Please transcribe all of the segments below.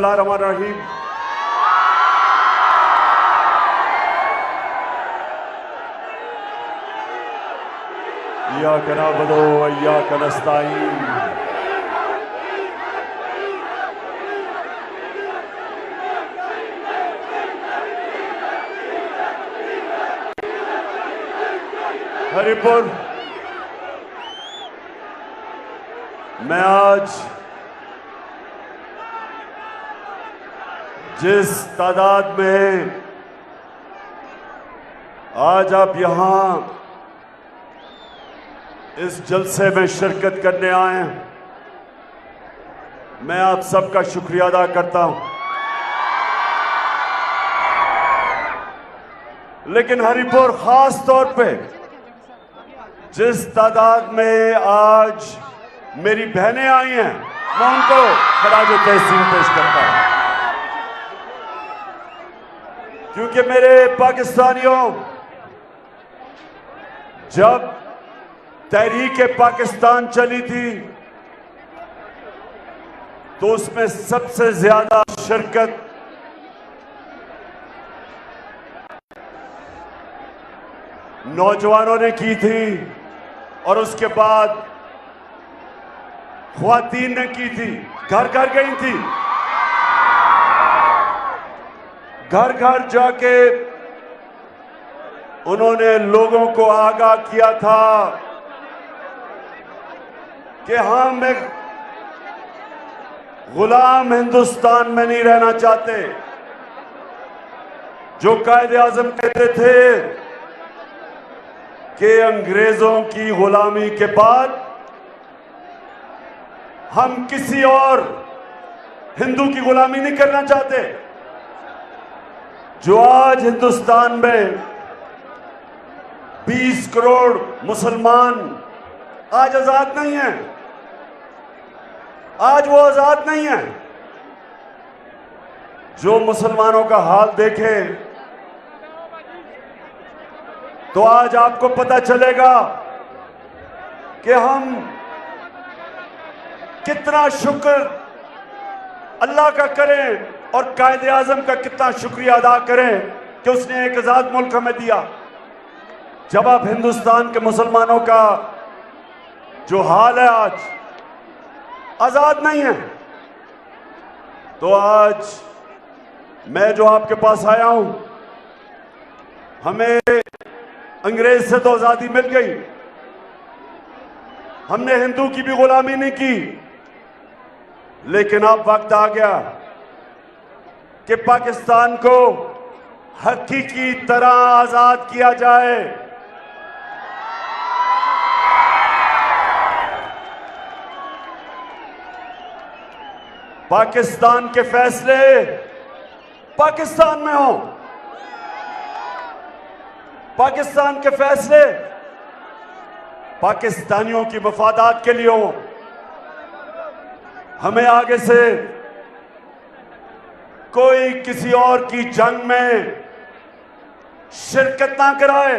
बिस्मिल्लाहिर्रहमानिर्रहीम। इय्याका नअबुदु व इय्याका नस्तईन। हरिपुर मैं आज जिस तादाद में आज आप यहां इस जलसे में शिरकत करने आए हैं, मैं आप सबका शुक्रिया अदा करता हूं। लेकिन हरिपुर खास तौर पे जिस तादाद में आज मेरी बहनें आई हैं, मैं उनको खराज तहसीन पेश करता हूं। क्योंकि मेरे पाकिस्तानियों, जब तहरीक पाकिस्तान चली थी तो उसमें सबसे ज्यादा शिरकत नौजवानों ने की थी और उसके बाद ख्वातीन ने की थी। घर घर गई थी, घर घर जाके उन्होंने लोगों को आगाह किया था कि हम एक गुलाम हिंदुस्तान में नहीं रहना चाहते। जो कायदे आजम कहते थे कि अंग्रेजों की गुलामी के बाद हम किसी और हिंदू की गुलामी नहीं करना चाहते। जो आज हिंदुस्तान में 20 करोड़ मुसलमान आज आजाद नहीं है, आज वो आजाद नहीं है। जो मुसलमानों का हाल देखे तो आज आपको पता चलेगा कि हम कितना शुक्र अल्लाह का करें और कायदे आजम का कितना शुक्रिया अदा करें कि उसने एक आजाद मुल्क हमें दिया। जब आप हिंदुस्तान के मुसलमानों का जो हाल है आज आजाद नहीं है, तो आज मैं जो आपके पास आया हूं, हमें अंग्रेज से तो आजादी मिल गई, हमने हिंदू की भी गुलामी नहीं की। लेकिन अब वक्त आ गया कि पाकिस्तान को हकीकी तरह आजाद किया जाए। पाकिस्तान के फैसले पाकिस्तान में हो, पाकिस्तान के फैसले पाकिस्तानियों की मफादात के लिए हो। हमें आगे से कोई किसी और की जंग में शिरकत ना कराए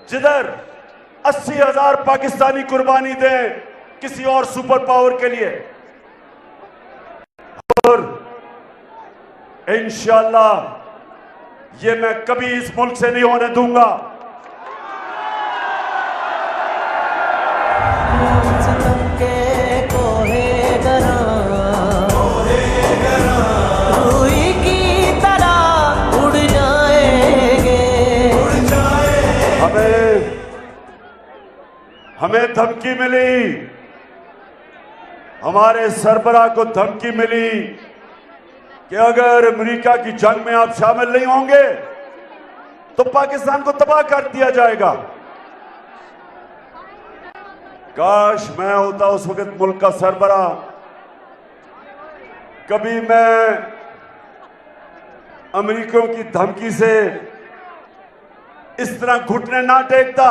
जिधर 80,000 पाकिस्तानी कुर्बानी दें किसी और सुपर पावर के लिए। और इंशाअल्लाह ये मैं कभी इस मुल्क से नहीं होने दूंगा। हमें धमकी मिली, हमारे सरबराह को धमकी मिली कि अगर अमेरिका की जंग में आप शामिल नहीं होंगे तो पाकिस्तान को तबाह कर दिया जाएगा। काश मैं होता उस वक्त मुल्क का सरबराह, कभी मैं अमेरिकियों की धमकी से इस तरह घुटने ना टेकता।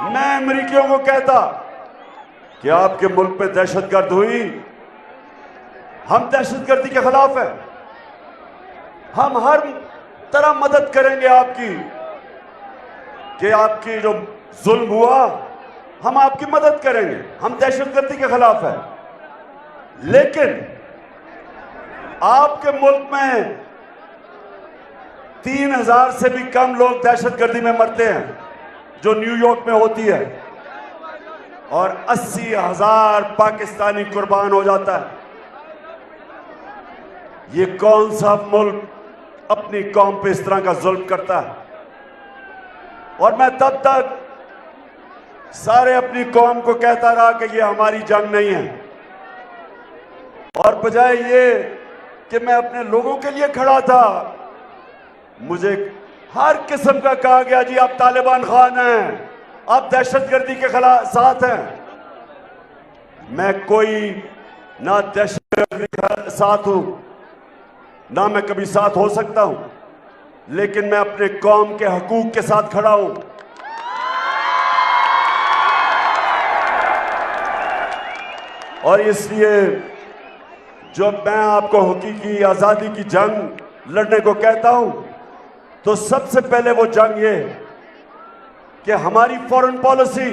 मैं अमेरिकियों को कहता कि आपके मुल्क पे दहशतगर्द हुई, हम दहशतगर्दी के खिलाफ हैं, हम हर तरह मदद करेंगे आपकी, कि आपकी जो जुल्म हुआ हम आपकी मदद करेंगे, हम दहशतगर्दी के खिलाफ है। लेकिन आपके मुल्क में 3000 से भी कम लोग दहशतगर्दी में मरते हैं जो न्यूयॉर्क में होती है, और 80,000 पाकिस्तानी कुर्बान हो जाता है। ये कौन सा मुल्क अपनी कौम पे इस तरह का जुल्म करता है? और मैं तब तक सारे अपनी कौम को कहता रहा कि ये हमारी जंग नहीं है, और बजाय ये कि मैं अपने लोगों के लिए खड़ा था, मुझे हर किस्म का कहा गया जी आप तालिबान खान हैं, आप दहशतगर्दी के खिलाफ साथ हैं। मैं कोई ना दहशतगर्दी के साथ हूं, ना मैं कभी साथ हो सकता हूं, लेकिन मैं अपने कौम के हकूक के साथ खड़ा हूं। और इसलिए जब मैं आपको हकीकी आजादी की जंग लड़ने को कहता हूं, तो सबसे पहले वो जंग ये कि हमारी फॉरेन पॉलिसी,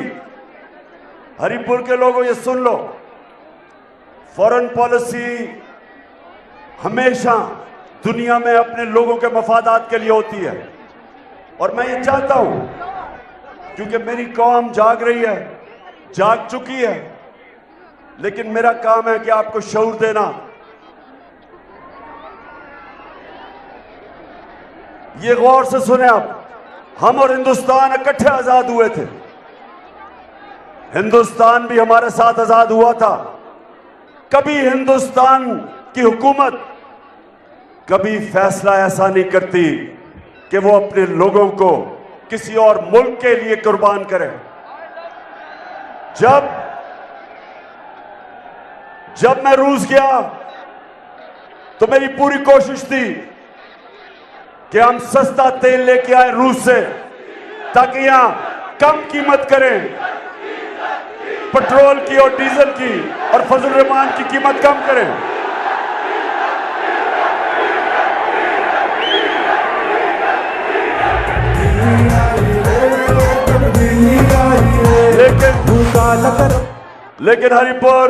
हरिपुर के लोगों ये सुन लो, फॉरेन पॉलिसी हमेशा दुनिया में अपने लोगों के मफादात के लिए होती है। और मैं ये चाहता हूं, क्योंकि मेरी कौम जाग रही है, जाग चुकी है, लेकिन मेरा काम है कि आपको शऊर देना। ये गौर से सुने आप, हम और हिंदुस्तान इकट्ठे आजाद हुए थे। हिंदुस्तान भी हमारे साथ आजाद हुआ था। कभी हिंदुस्तान की हुकूमत कभी फैसला ऐसा नहीं करती कि वो अपने लोगों को किसी और मुल्क के लिए कुर्बान करे। जब मैं रूस गया तो मेरी पूरी कोशिश थी कि हम सस्ता तेल लेके आए रूस से, ताकि यहां कम कीमत करें पेट्रोल की और डीजल की, और फजल रहमान की कीमत कम करें। लेकिन हरिपुर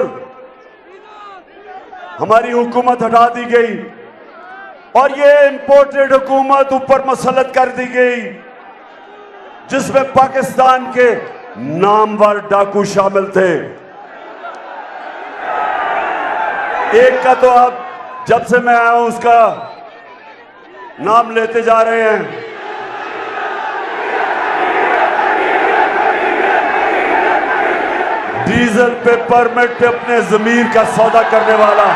हमारी हुकूमत हटा दी गई, और ये इंपोर्टेड हुकूमत ऊपर मसलत कर दी गई, जिसमें पाकिस्तान के नामवर डाकू शामिल थे। एक का तो अब जब से मैं आया हूं उसका नाम लेते जा रहे हैं, डीजल पे परमिट अपने जमीर का सौदा करने वाला।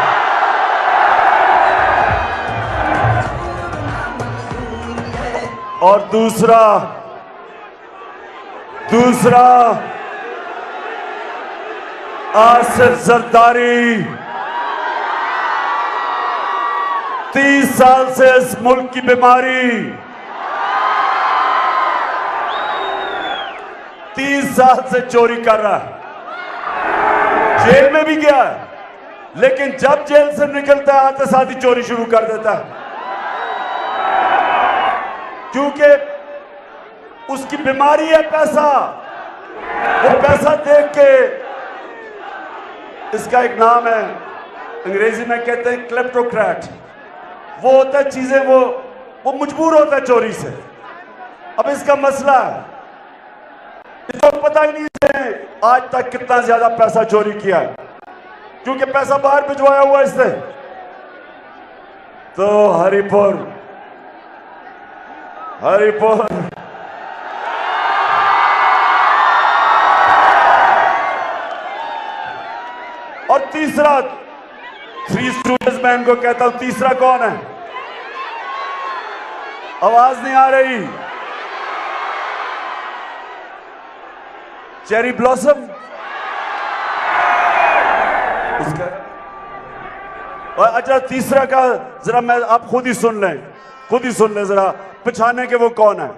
और दूसरा आसिफ जरदारी, 30 साल से इस मुल्क की बीमारी, 30 साल से चोरी कर रहा है, जेल में भी गया है, लेकिन जब जेल से निकलता है आते साथ ही चोरी शुरू कर देता है, क्योंकि उसकी बीमारी है पैसा। वो पैसा देख के, इसका एक नाम है अंग्रेजी में कहते हैं क्लेप्टोक्रेट, वो होता है चीजें वो मजबूर होता है चोरी से। अब इसका मसला है, इसको पता ही नहीं है आज तक कितना ज्यादा पैसा चोरी किया है, क्योंकि पैसा बाहर भिजवाया हुआ इसने। तो हरिपुर और तीसरा, थ्री स्टूडेंट्स मैं इनको कहता हूं, तीसरा कौन है? आवाज नहीं आ रही। चेरी ब्लॉसम, उसका। और अच्छा तीसरा का जरा मैं आप खुद ही सुन लें जरा, पहचाने के वो कौन है?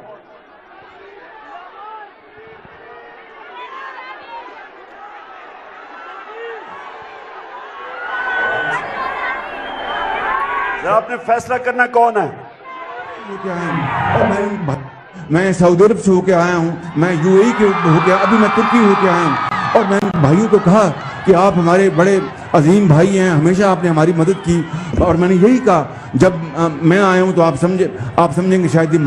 जरा आपने फैसला करना कौन है? मैं सऊदी अरब से होके आया हूँ, मैं यूएई के होके, अभी मैं तुर्की होके आया हूँ। और मैंने भाइयों को कहा कि आप हमारे बड़े अजीम भाई हैं, हमेशा आपने हमारी मदद की। और मैंने यही कहा, जब मैं आया हूँ तो आप समझेंगे शायद ही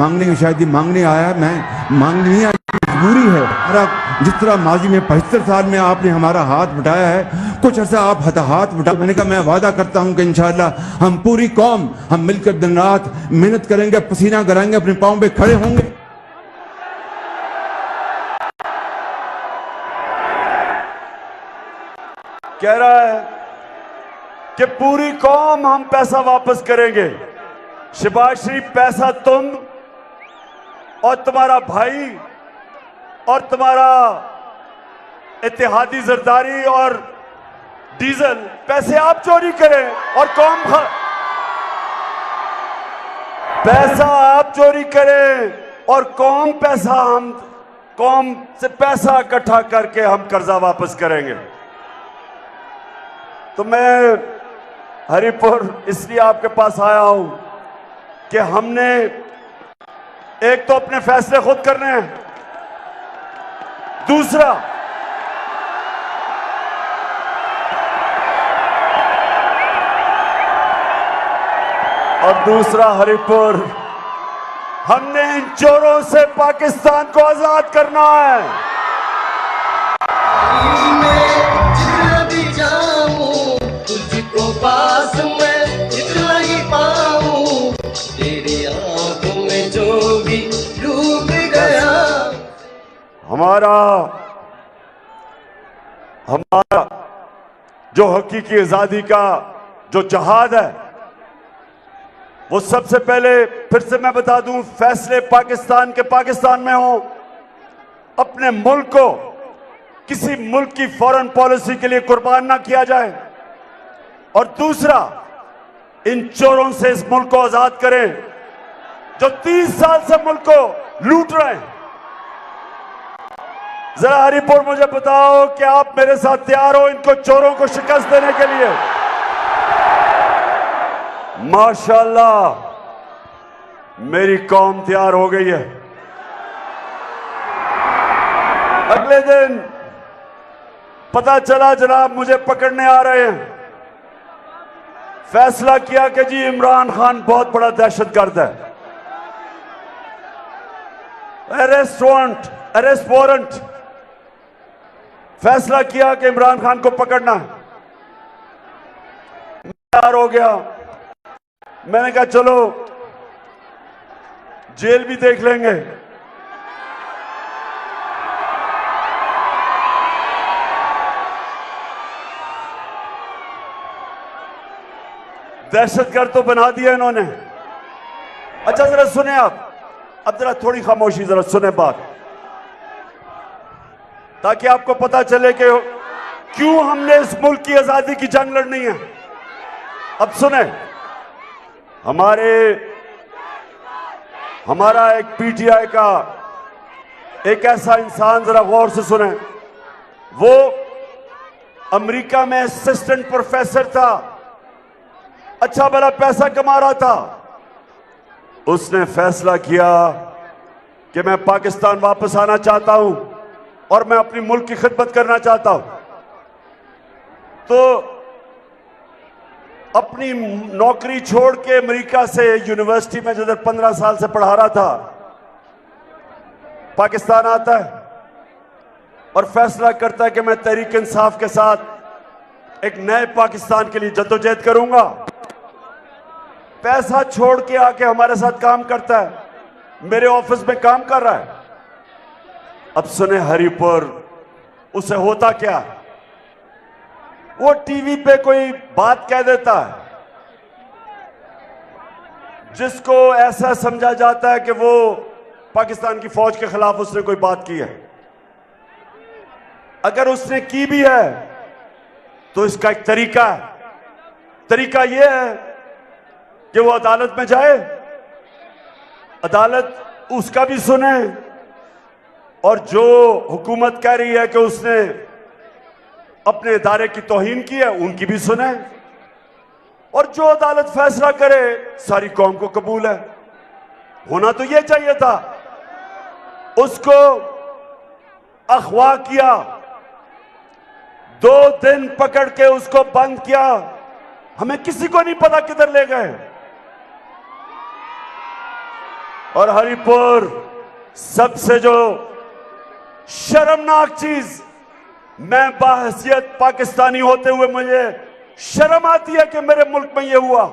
मांगने आया, मैं मांगने नहीं आया, मजबूरी है हमारा। जिस तरह माजी में 75 साल में आपने हमारा हाथ बटाया है, कुछ अर्सा आप हाथ बटा। मैंने कहा मैं वादा करता हूं कि इंशाअल्लाह हम पूरी कौम हम मिलकर दिन रात मेहनत करेंगे, पसीना कराएंगे, अपने पांव पे खड़े होंगे। कह रहा है कि पूरी कौम हम पैसा वापस करेंगे। शहबाज शरीफ, पैसा तुम और तुम्हारा भाई और तुम्हारा इत्तेहादी जरदारी और डीजल, पैसे आप चोरी करें और पैसा आप चोरी करें और कौम से पैसा इकट्ठा करके हम कर्जा वापस करेंगे। तो मैं हरिपुर इसलिए आपके पास आया हूं कि हमने एक तो अपने फैसले खुद करने हैं, दूसरा हरिपुर, हमने इन चोरों से पाकिस्तान को आजाद करना है। जितना भी जाऊं तुझको पास मैं जितना ही पाऊं, तेरी आंखों में जो भी डूब गया। हमारा जो हकीकी आजादी का जो जहाद है, वो सबसे पहले फिर से मैं बता दूं, फैसले पाकिस्तान में हो। अपने मुल्क को किसी मुल्क की फॉरेन पॉलिसी के लिए कुर्बान ना किया जाए। और दूसरा, इन चोरों से इस मुल्क को आजाद करें जो 30 साल से मुल्क को लूट रहे हैं। जरा हरिपुर मुझे बताओ कि आप मेरे साथ तैयार हो इनको चोरों को शिकस्त देने के लिए? माशाअल्लाह, मेरी कौम तैयार हो गई है। अगले दिन पता चला जनाब मुझे पकड़ने आ रहे हैं। फैसला किया कि जी इमरान खान बहुत बड़ा दहशतगर्द है। अरेस्ट वारंट, फैसला किया कि इमरान खान को पकड़ना है। तैयार हो गया। मैंने कहा चलो जेल भी देख लेंगे। दहशतगर्द तो बना दिया इन्होंने। अच्छा जरा सुने आप, अब जरा थोड़ी खामोशी, जरा सुने बात, ताकि आपको पता चले कि क्यों हमने इस मुल्क की आजादी की जंग लड़नी है। अब सुने, हमारा एक पीटीआई का एक ऐसा इंसान, जरा गौर से सुने, वो अमेरिका में असिस्टेंट प्रोफेसर था, अच्छा भला पैसा कमा रहा था। उसने फैसला किया कि मैं पाकिस्तान वापस आना चाहता हूं और मैं अपनी मुल्क की खिदमत करना चाहता हूं। तो अपनी नौकरी छोड़ के अमेरिका से यूनिवर्सिटी में जिधर 15 साल से पढ़ा रहा था, पाकिस्तान आता है और फैसला करता है कि मैं तहरीक इंसाफ के साथ एक नए पाकिस्तान के लिए जद्दोजहद करूंगा। पैसा छोड़ के आके हमारे साथ काम करता है, मेरे ऑफिस में काम कर रहा है। अब सुने हरिपुर, उसे होता क्या, वो टीवी पे कोई बात कह देता है जिसको ऐसा समझा जाता है कि वो पाकिस्तान की फौज के खिलाफ उसने कोई बात की है। अगर उसने की भी है तो इसका एक तरीका यह है कि वो अदालत में जाए, अदालत उसका भी सुने, और जो हुकूमत कह रही है कि उसने अपने इदारे की तौहीन की है उनकी भी सुने, और जो अदालत फैसला करे सारी कौम को कबूल है। होना तो यह चाहिए था। उसको अगवा किया, 2 दिन पकड़ के उसको बंद किया, हमें किसी को नहीं पता किधर ले गए। और हरिपुर सबसे जो शर्मनाक चीज, मैं बाहसियत पाकिस्तानी होते हुए मुझे शर्म आती है कि मेरे मुल्क में यह हुआ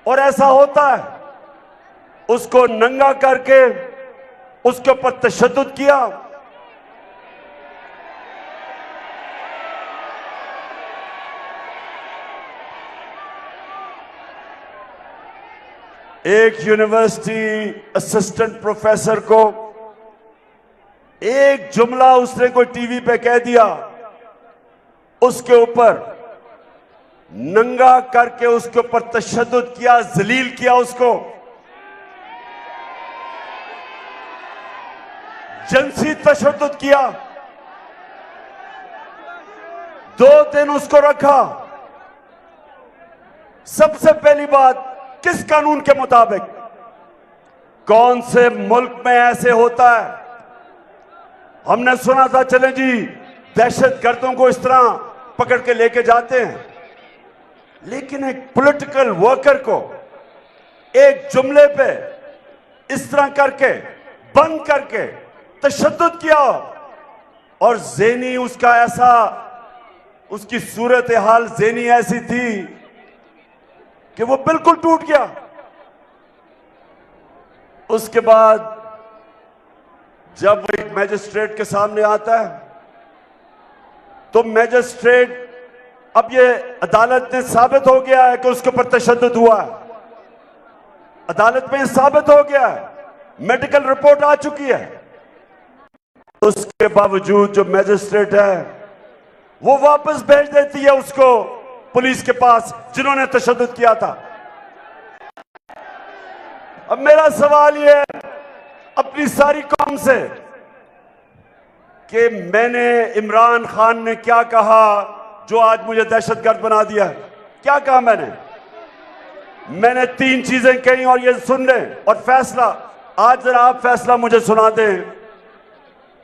और ऐसा होता है। उसको नंगा करके उसके ऊपर तशद्दुद किया। एक यूनिवर्सिटी असिस्टेंट प्रोफेसर को एक जुमला उसने कोई टीवी पे कह दिया, उसके ऊपर नंगा करके उसके ऊपर तशद्दुद किया, जलील किया, उसको जिनसी तशद्दुद किया। 2 दिन उसको रखा। सबसे पहली बात, किस कानून के मुताबिक? कौन से मुल्क में ऐसे होता है? हमने सुना था, चले जी दहशतगर्दों को इस तरह पकड़ के लेके जाते हैं, लेकिन एक पॉलिटिकल वर्कर को एक जुमले पे इस तरह करके बंद करके तशद्दुद किया और ज़ेनी उसका ऐसा, उसकी सूरत हाल ज़ेनी ऐसी थी कि वो बिल्कुल टूट गया। उसके बाद जब वो एक मैजिस्ट्रेट के सामने आता है तो मैजिस्ट्रेट, अब ये अदालत ने साबित हो गया है कि उसके ऊपर तशद्दुद हुआ है, अदालत में साबित हो गया है, मेडिकल रिपोर्ट आ चुकी है। उसके बावजूद जो मैजिस्ट्रेट है वो वापस भेज देती है उसको पुलिस के पास जिन्होंने तशद्दुद किया था। अब मेरा सवाल ये है अपनी सारी कौम से कि मैंने, इमरान खान ने क्या कहा जो आज मुझे दहशतगर्द बना दिया? क्या कहा मैंने 3 चीजें कही और ये सुन लें और फैसला, आज जरा आप फैसला मुझे सुना दें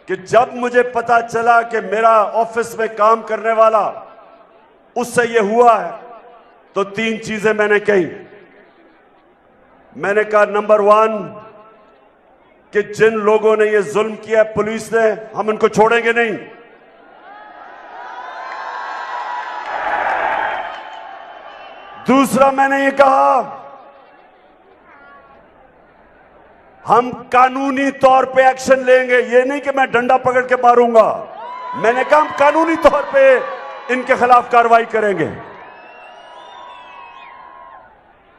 कि जब मुझे पता चला कि मेरा ऑफिस में काम करने वाला उससे ये हुआ है तो 3 चीजें मैंने कही। मैंने कहा, नंबर 1 कि जिन लोगों ने ये जुल्म किया पुलिस ने, हम उनको छोड़ेंगे नहीं। दूसरा मैंने ये कहा, हम कानूनी तौर पे एक्शन लेंगे। ये नहीं कि मैं डंडा पकड़ के मारूंगा, मैंने कहा हम कानूनी तौर पे इनके खिलाफ कार्रवाई करेंगे।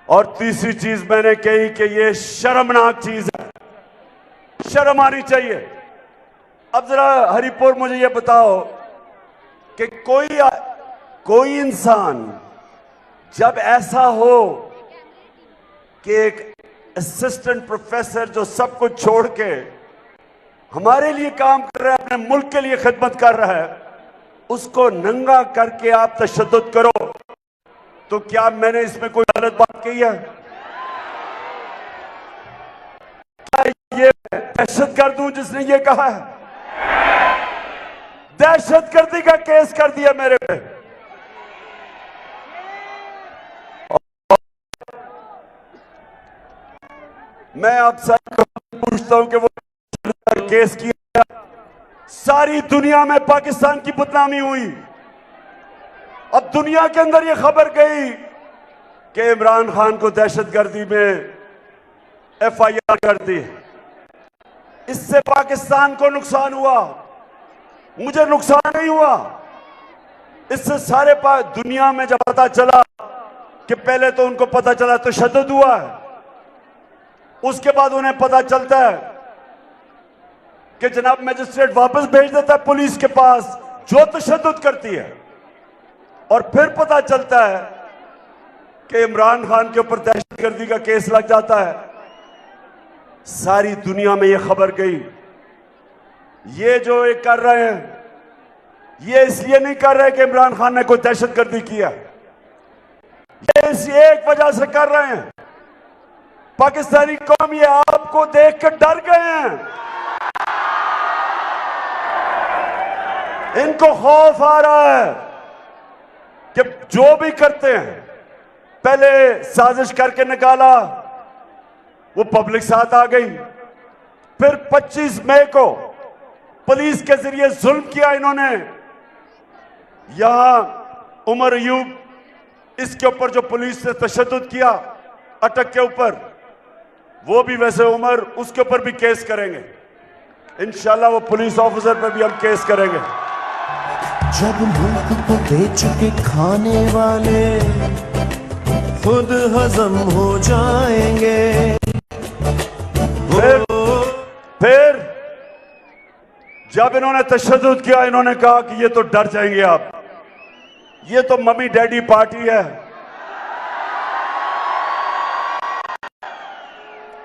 और तीसरी चीज मैंने कही कि ये शर्मनाक चीज है, शर्म आनी चाहिए। अब जरा हरिपुर मुझे ये बताओ कि कोई इंसान जब ऐसा हो कि एक असिस्टेंट प्रोफेसर जो सब कुछ छोड़ के हमारे लिए काम कर रहा है, अपने मुल्क के लिए खिदमत कर रहा है, उसको नंगा करके आप तशद्दुद करो, तो क्या मैंने इसमें कोई गलत बात कही है? क्या ये दहशतगर्द हूं जिसने ये कहा है? दहशतगर्दी का केस कर दिया मेरे पे। मैं आप सबको पूछता हूं कि वो केस किया, सारी दुनिया में पाकिस्तान की बदनामी हुई। अब दुनिया के अंदर ये खबर गई कि इमरान खान को दहशतगर्दी में FIR कर दी। इससे पाकिस्तान को नुकसान हुआ, मुझे नुकसान नहीं हुआ। इससे सारे दुनिया में जब पता चला कि पहले तो उनको पता चला तशद्दुद हुआ है, उसके बाद उन्हें पता चलता है कि जनाब मैजिस्ट्रेट वापस भेज देता है पुलिस के पास जो तशद्दुद करती है, और फिर पता चलता है कि इमरान खान के ऊपर दहशतगर्दी का केस लग जाता है। सारी दुनिया में यह खबर गई। ये जो ये कर रहे हैं, ये इसलिए नहीं कर रहे कि इमरान खान ने कोई दहशतगर्दी किया, ये इस एक वजह से कर रहे हैं, पाकिस्तानी कौम ये आपको देख कर डर गए हैं। इनको खौफ आ रहा है कि जो भी करते हैं, पहले साजिश करके निकाला, वो पब्लिक साथ आ गई, फिर 25 मई को पुलिस के जरिए जुल्म किया इन्होंने। यहां उमर अयूब, इसके ऊपर जो पुलिस ने तशद्दुद किया अटक के ऊपर, वो भी वैसे उमर, उसके ऊपर भी केस करेंगे इंशाल्लाह। वो पुलिस ऑफिसर पर भी हम केस करेंगे। जब मुल्क को बेच के खाने वाले खुद हजम हो जाएंगे, फिर जब इन्होंने तशद्दुद किया, इन्होंने कहा कि ये तो डर जाएंगे आप, ये तो मम्मी डैडी पार्टी है।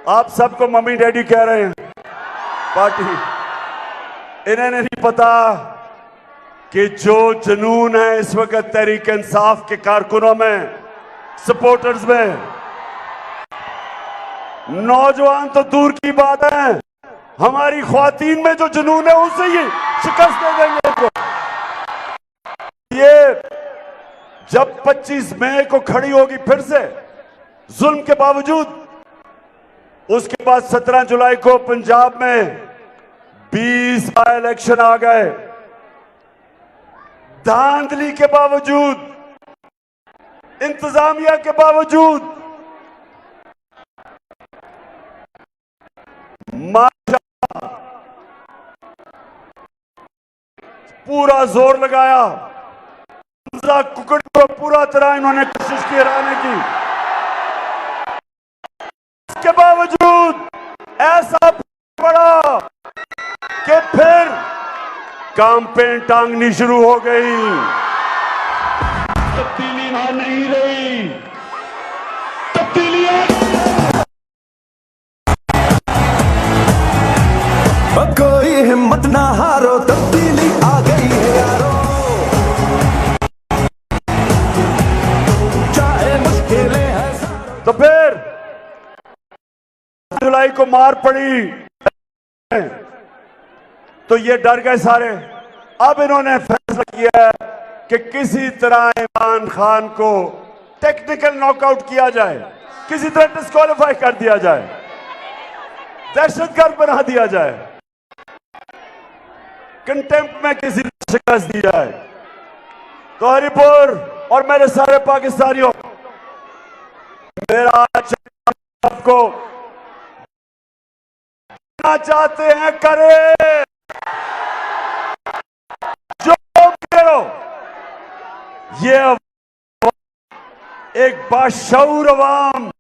आप सबको मम्मी डैडी कह रहे हैं पार्टी। इन्हें नहीं पता कि जो जुनून है इस वक्त तहरीक इंसाफ के कारकुनों में, सपोर्टर्स में, नौजवान तो दूर की बात है, हमारी ख्वातीन में जो जुनून है उसे ही शिकस्त दे देंगे इनको। ये जब 25 मई को खड़ी होगी फिर से जुल्म के बावजूद, उसके बाद 17 जुलाई को पंजाब में 20 बाय इलेक्शन आ गए, धांधली के बावजूद, इंतजामिया के बावजूद, माशाअल्लाह पूरा जोर लगाया। कुकड़ को पूरा तरह इन्होंने कोशिश की हराने की, इसके बावजूद ऐसा पड़ा कि फिर कैंपेन टांगनी शुरू हो गई। तब्दीली वहां नहीं रही, तब्दीली कोई हिम्मत ना हारो, तब्दीली आ गई है यारो, चाहे मुश्किलें हैं। तो फिर जुलाई को मार पड़ी तो ये डर गए सारे। अब इन्होंने फैसला किया है कि किसी तरह इमरान खान को टेक्निकल नॉकआउट किया जाए, किसी तरह डिस्क्वालीफाई कर दिया जाए, दहशतगर्द बना दिया जाए, कंटेम्प्ट में किसी ने शिकस्त दी जाए। तो हरिपुर और मेरे सारे पाकिस्तानियों, मेरा आज आपको चाहते हैं करें, जो करो, ये एक बाशऊर अवाम,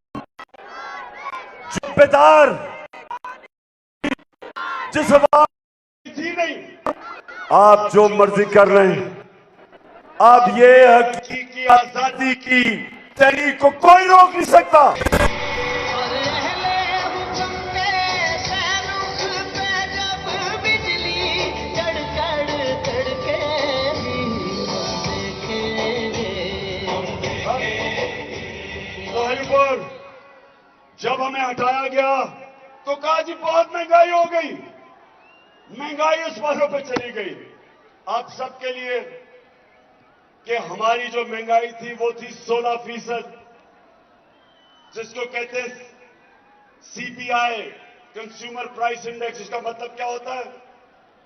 जिम्मेदार, जिस अवाम थी नहीं, आप जो मर्जी कर रहे हैं, अब ये हकीकी आजादी की तहरीक को कोई रोक नहीं सकता। जब हमें हटाया गया तो कहा जी बहुत महंगाई हो गई, महंगाई उस पारों पे चली गई। आप सबके लिए कि हमारी जो महंगाई थी वो थी 16%, जिसको कहते हैं सीपीआई, कंज्यूमर प्राइस इंडेक्स। इसका मतलब क्या होता है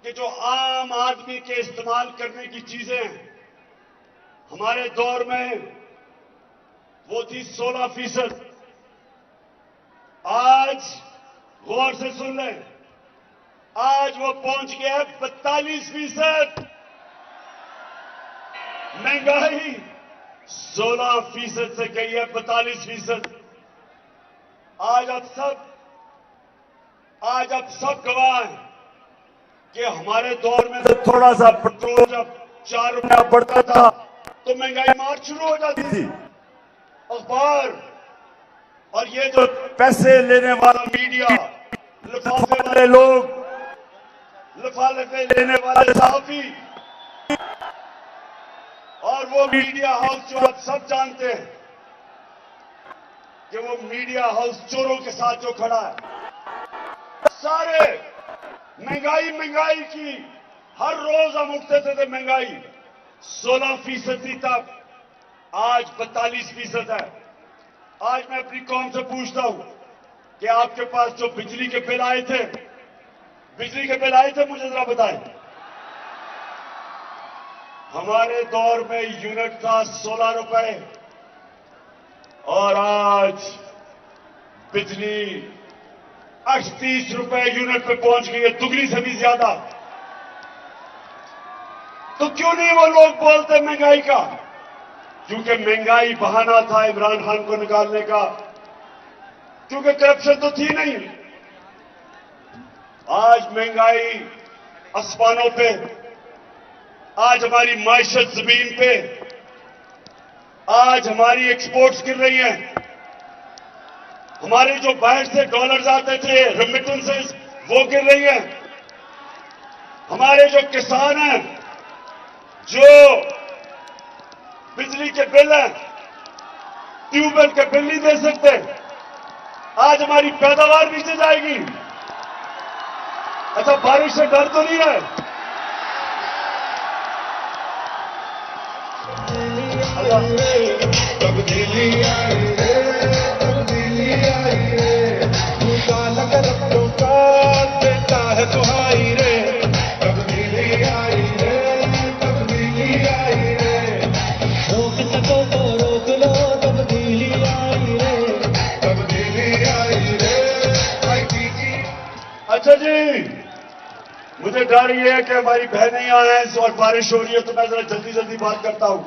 कि जो आम आदमी के इस्तेमाल करने की चीजें हैं, हमारे दौर में वो थी 16%। आज गौर से सुन लें, आज वो पहुंच गया है 42%। महंगाई 16% से गई है 42%। आज आप सब गवाह हैं कि हमारे दौर में तो थोड़ा सा पेट्रोल जब 4 रुपया बढ़ता था तो महंगाई मार शुरू हो जाती थी। अखबार और ये जो पैसे लेने वाला मीडिया, लिफाफे वाले लोग, लिफाफे लेने वाले सहाफी, और वो मीडिया हाउस जो आप सब जानते हैं कि वो मीडिया हाउस चोरों के साथ जो खड़ा है, सारे महंगाई की हर रोज हम उठते थे महंगाई 16% तक, आज 42% है। आज मैं अपनी कौम से पूछता हूं कि आपके पास जो बिजली के बिल आए थे, मुझे जरा बताएं। हमारे दौर में यूनिट था 16 रुपए और आज बिजली 38 रुपए यूनिट पे पहुंच गई है, दुगनी से भी ज्यादा। तो क्यों नहीं वो लोग बोलते महंगाई का? क्योंकि महंगाई बहाना था इमरान खान को निकालने का, क्योंकि करप्शन तो थी नहीं। आज महंगाई आसमानों पे, आज हमारी माइशत जमीन पे, आज हमारी एक्सपोर्ट्स गिर रही हैं। हमारे जो बाहर से डॉलर्स आते थे, रेमिटेंसेस, वो गिर रही हैं। हमारे जो किसान हैं, जो बिजली के बिल हैं, ट्यूबवेल के बिल नहीं दे सकते, आज हमारी पैदावार नीचे जाएगी। अच्छा, बारिश से डर तो नहीं है? तब्दीली आई रे, तब्दीली आई रे, तू काला करप्टों का देता है दुहाई रे। तब्दीली आई रे, तब्दीली आई रे, रोक सको तो रोक लो, तब्दीली आई रे, तब्दीली आई रे। अच्छा जी, मुझे डर ये है कि हमारी बहनें यहाँ हैं और बारिश हो रही है, तो मैं जरा जल्दी जल्दी बात करता हूं।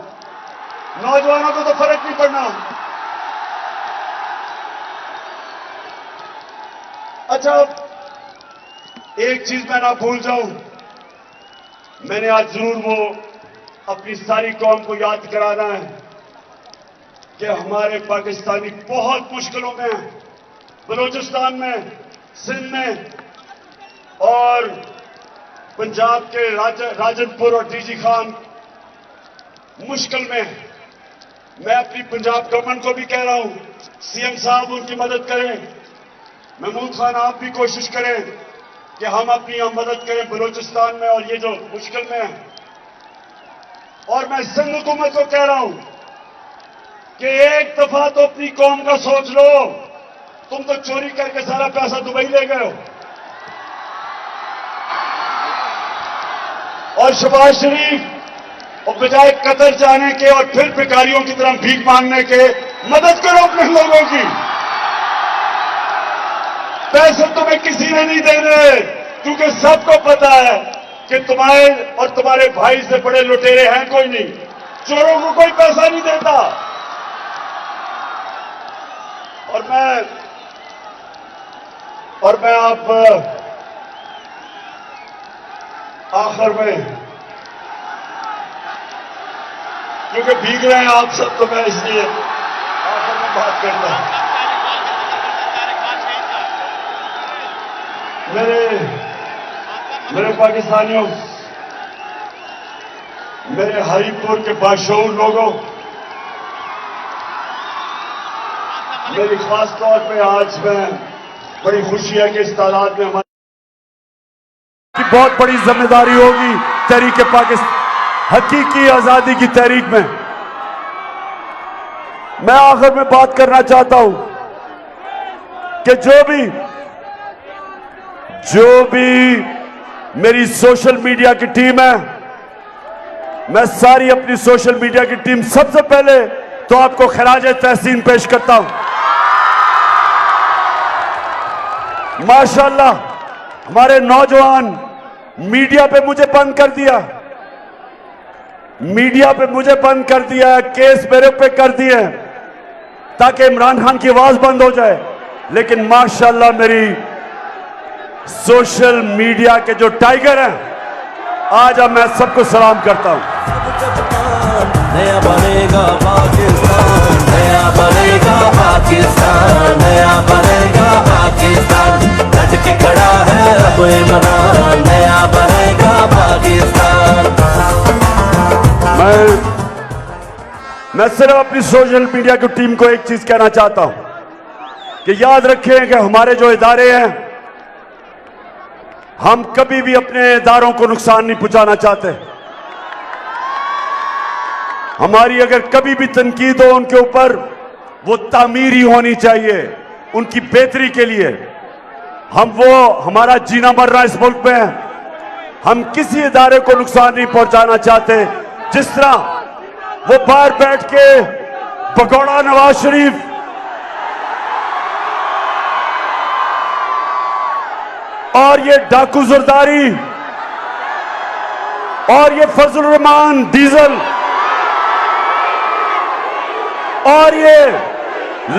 नौजवानों को तो फर्क नहीं पड़ना। अच्छा, एक चीज मैं ना भूल जाऊं, मैंने आज जरूर वो अपनी सारी कौम को याद कराना है कि हमारे पाकिस्तानी बहुत मुश्किलों में हैं। बलूचिस्तान में, सिंध में और पंजाब के राजनपुर और डीजी खान मुश्किल में हैं। मैं अपनी पंजाब गवर्नमेंट को भी कह रहा हूं, सीएम साहब उनकी मदद करें। महमूद खान, आप भी कोशिश करें कि हम अपनी यहाँ मदद करें बलूचिस्तान में और ये जो मुश्किल में है। और मैं सिंध हुकूमत को कह रहा हूं कि एक दफा तो अपनी कौम का सोच लो। तुम तो चोरी करके सारा पैसा दुबई ले गए हो, और शहबाज शरीफ और बजाय कतर जाने के और फिर भिखारियों की तरह भीख मांगने के, मदद करो अपने लोगों की। पैसे तुम्हें किसी ने नहीं देने, क्योंकि सबको पता है कि तुम्हारे और तुम्हारे भाई से बड़े लुटेरे हैं कोई नहीं। चोरों को कोई पैसा नहीं देता। और मैं आप आखिर में, क्योंकि भीग रहे हैं आप सब, तो मैं इसलिए आखिर में बात करता हूं। मेरे पाकिस्तानियों, मेरे हरीपुर के बाशऊर लोगों, मेरी खास तौर पे आज में बड़ी खुशी है कि इस तादाद में हमारी बहुत बड़ी जिम्मेदारी होगी तहरीक पाकिस्तान, हकीकी आजादी की तहरीक में। मैं आखिर में बात करना चाहता हूं कि जो भी मेरी सोशल मीडिया की टीम है, मैं सारी अपनी सोशल मीडिया की टीम सबसे पहले तो आपको खराज तहसीन पेश करता हूं। माशाअल्लाह, हमारे नौजवान मीडिया पे मुझे बंद कर दिया, केस मेरे पे कर दिए ताकि इमरान खान की आवाज बंद हो जाए। लेकिन माशाअल्लाह मेरी सोशल मीडिया के जो टाइगर हैं, आज अब मैं सबको सलाम करता हूं। नया बनेगा पाकिस्तान, नया बनेगा पाकिस्तान, नया बनेगा पाकिस्तान, डट के खड़ा है अब इमरान, नया बनेगा पाकिस्तान। मैं सिर्फ अपनी सोशल मीडिया की टीम को एक चीज कहना चाहता हूं कि याद रखें कि हमारे जो इदारे हैं, हम कभी भी अपने इदारों को नुकसान नहीं पहुंचाना चाहते। हमारी अगर कभी भी तनकीद हो उनके ऊपर, वो तामीरी होनी चाहिए, उनकी बेहतरी के लिए। हमारा जीना मरना इस मुल्क में है। हम किसी इदारे को नुकसान नहीं पहुंचाना चाहते। जिस तरह वो बाहर बैठ के पकौड़ा नवाज शरीफ और ये डाकू जरदारी और ये फजल रहमान डीजल और ये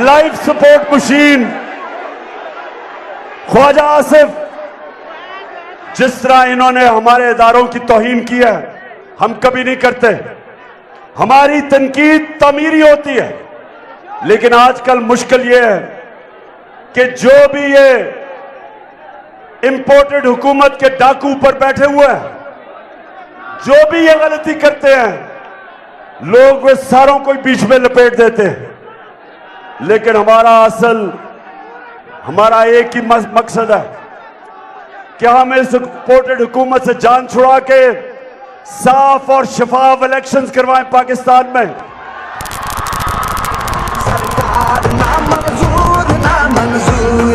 life support machine Khawaja Asif, जिस तरह इन्होंने हमारे इदारों की तौहीन की है, हम कभी नहीं करते। हमारी तनकीद तामीरी होती है, लेकिन आजकल मुश्किल यह है कि जो भी ये इंपोर्टेड हुकूमत के डाकू ऊपर बैठे हुए हैं, जो भी ये गलती करते हैं, लोग वे सारों को बीच में लपेट देते हैं। लेकिन हमारा एक ही मकसद है कि हम इस इंपोर्टेड हुकूमत से जान छुड़ा के साफ और शफाफ इलेक्शंस करवाएं पाकिस्तान में। सरकार ना मंजूर ना मंजूर,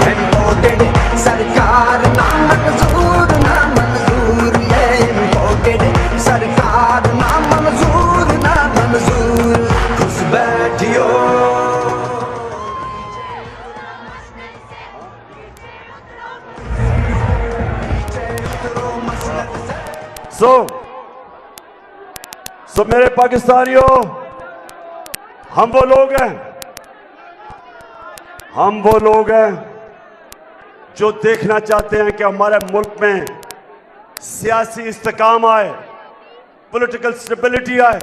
इम्पोर्टेड सरकार ना मंजूर ना मंजूर, ये इम्पोर्टेड सरकार ना मंजूर ना मंजूर। खुश बैठियो सो मेरे पाकिस्तानियों, हम वो लोग हैं जो देखना चाहते हैं कि हमारे मुल्क में सियासी इस्तेकाम आए, पॉलिटिकल स्टेबिलिटी आए।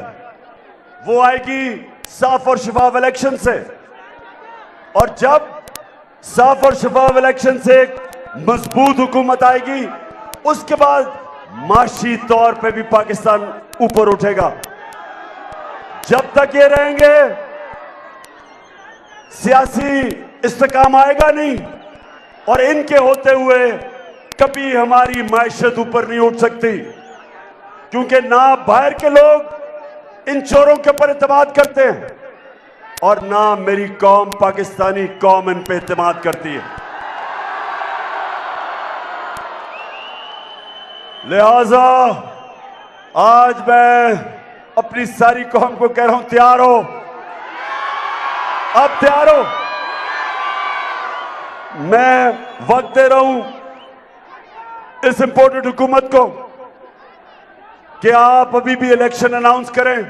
वो आएगी साफ और शफाफ इलेक्शन से, और जब साफ और शफाफ इलेक्शन से एक मजबूत हुकूमत आएगी, उसके बाद माशी तौर पे भी पाकिस्तान ऊपर उठेगा। जब तक ये रहेंगे, सियासी इस्तेकाम आएगा नहीं, और इनके होते हुए कभी हमारी मायशत ऊपर नहीं उठ सकती, क्योंकि ना बाहर के लोग इन चोरों के ऊपर एतमाद करते हैं, और ना मेरी कौम पाकिस्तानी कौम इन पे एतमाद करती है। लिहाजा आज मैं अपनी सारी कौम को कह रहा हूं, तैयार हो, अब तैयार हो। मैं वक्त दे रहा हूं इस इंपोर्टेड हुकूमत को कि आप अभी भी इलेक्शन अनाउंस करें,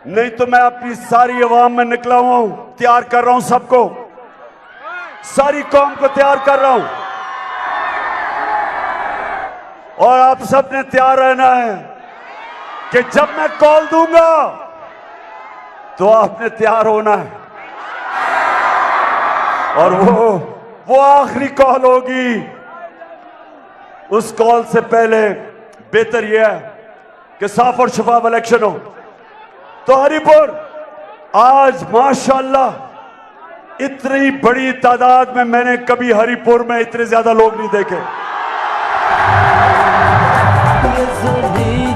नहीं तो मैं अपनी सारी अवाम में निकला हुआ हूं, तैयार कर रहा हूं सबको, सारी कौम को तैयार कर रहा हूं। और आप सबने तैयार रहना है कि जब मैं कॉल दूंगा तो आपने तैयार होना है, और वो आखिरी कॉल होगी। उस कॉल से पहले बेहतर यह है कि साफ और शफाफ इलेक्शन हो। तो हरिपुर आज माशाअल्लाह इतनी बड़ी तादाद में मैंने कभी हरिपुर में इतने ज्यादा लोग नहीं देखे।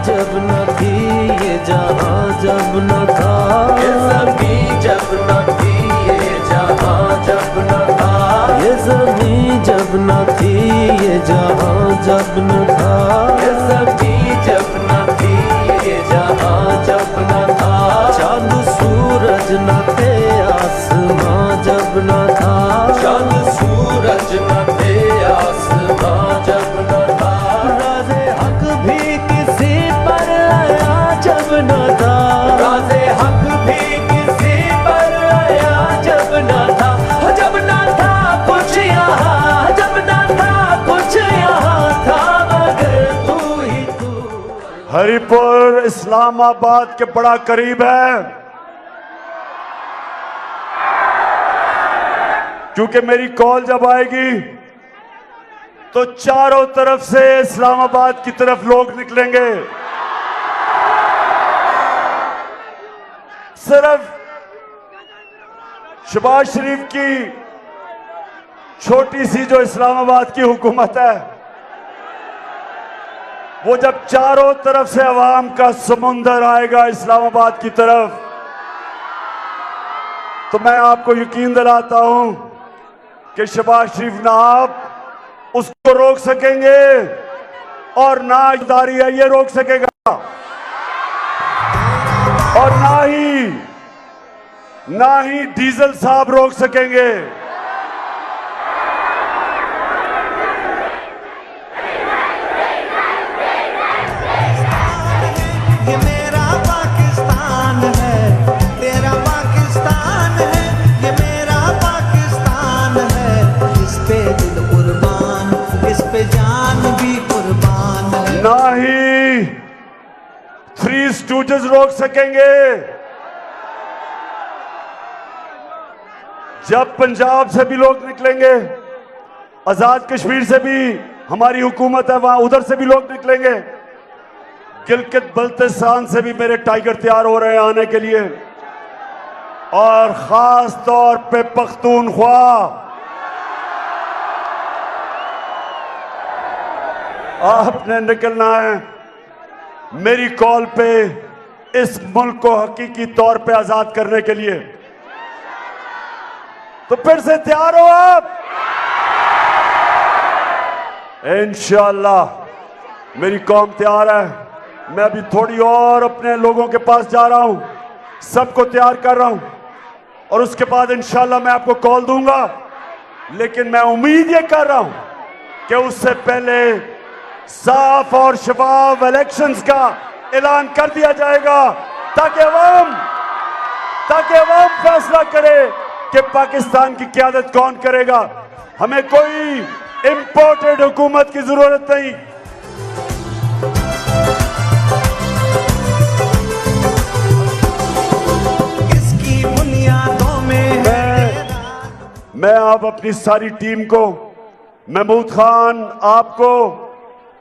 जब न थी ये जहां, जब न था ये ज़मीं, जब न थी ये जहां, जब न था ये ज़मीं, जब न थी ये जहां, जब न था ये ज़मीं, जब न थी ये जहां, जब न था चांद सूरज न थे आसमां, जब न था चांद सूरज न थे आसमां, जब न था राज़े हक भी किसी पर आया, जब न था राज़े हक भी किसी पर आया, जब न था, जब न था कुछ यहाँ, जब न था कुछ यहाँ था, मगर तू ही तू। हरिपुर इस्लामाबाद के बड़ा करीब है, क्योंकि मेरी कॉल जब आएगी तो चारों तरफ से इस्लामाबाद की तरफ लोग निकलेंगे। सिर्फ शहबाज शरीफ की छोटी सी जो इस्लामाबाद की हुकूमत है, वो जब चारों तरफ से अवाम का समुंदर आएगा इस्लामाबाद की तरफ, तो मैं आपको यकीन दिलाता हूं कि शहबाज शरीफ ना आप उसको रोक सकेंगे और ना इदारी है ये रोक सकेगा, और ना ही डीजल साहब रोक सकेंगे। ये मेरा पाकिस्तान है, तेरा पाकिस्तान है, ये मेरा पाकिस्तान है। इस पे दिल कुर्बान, इस पे जान भी कुर्बान है। ना ही थ्री स्टूडेंट्स रोक सकेंगे। जब पंजाब से भी लोग निकलेंगे, आजाद कश्मीर से भी हमारी हुकूमत है वहां, उधर से भी लोग निकलेंगे, गिलगित बल्तिस्तान से भी मेरे टाइगर तैयार हो रहे हैं आने के लिए, और खास तौर पे पख्तूनख्वा। आपने निकलना है मेरी कॉल पे इस मुल्क को हकीकी तौर पे आजाद करने के लिए। तो फिर से तैयार हो आप? इंशाअल्लाह मेरी कौम तैयार है। मैं अभी थोड़ी और अपने लोगों के पास जा रहा हूं, सबको तैयार कर रहा हूं, और उसके बाद इंशाअल्लाह मैं आपको कॉल दूंगा। लेकिन मैं उम्मीद ये कर रहा हूं कि उससे पहले साफ और शफाफ इलेक्शंस का ऐलान कर दिया जाएगा, ताकि अवाम फैसला करे कि पाकिस्तान की क़यादत कौन करेगा। हमें कोई इंपोर्टेड हुकूमत की जरूरत नहीं। इसकी बुनियादों में मैं आप अपनी सारी टीम को, महमूद खान आपको,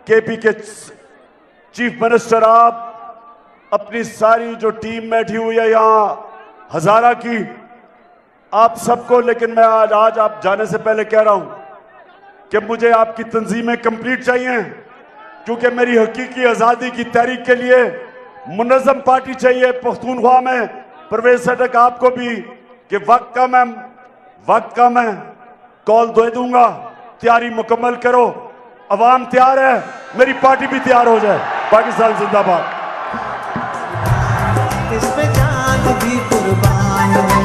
केपी के चीफ मिनिस्टर आप, अपनी सारी जो टीम बैठी हुई है यहाँ हजारा की, आप सबको, लेकिन मैं आज आप जाने से पहले कह रहा हूं कि मुझे आपकी तंजीमें कंप्लीट चाहिए, क्योंकि मेरी हकीकी आज़ादी की तहरीक के लिए मुनज़्ज़म पार्टी चाहिए पख्तूनख्वा में। परवेज सटक आपको भी कि वक्त कम है, कॉल दे दूंगा, तैयारी मुकम्मल करो। अवाम तैयार है, मेरी पार्टी भी तैयार हो जाए। पाकिस्तान जिंदाबाद। इस पे जान भी कुर्बान है।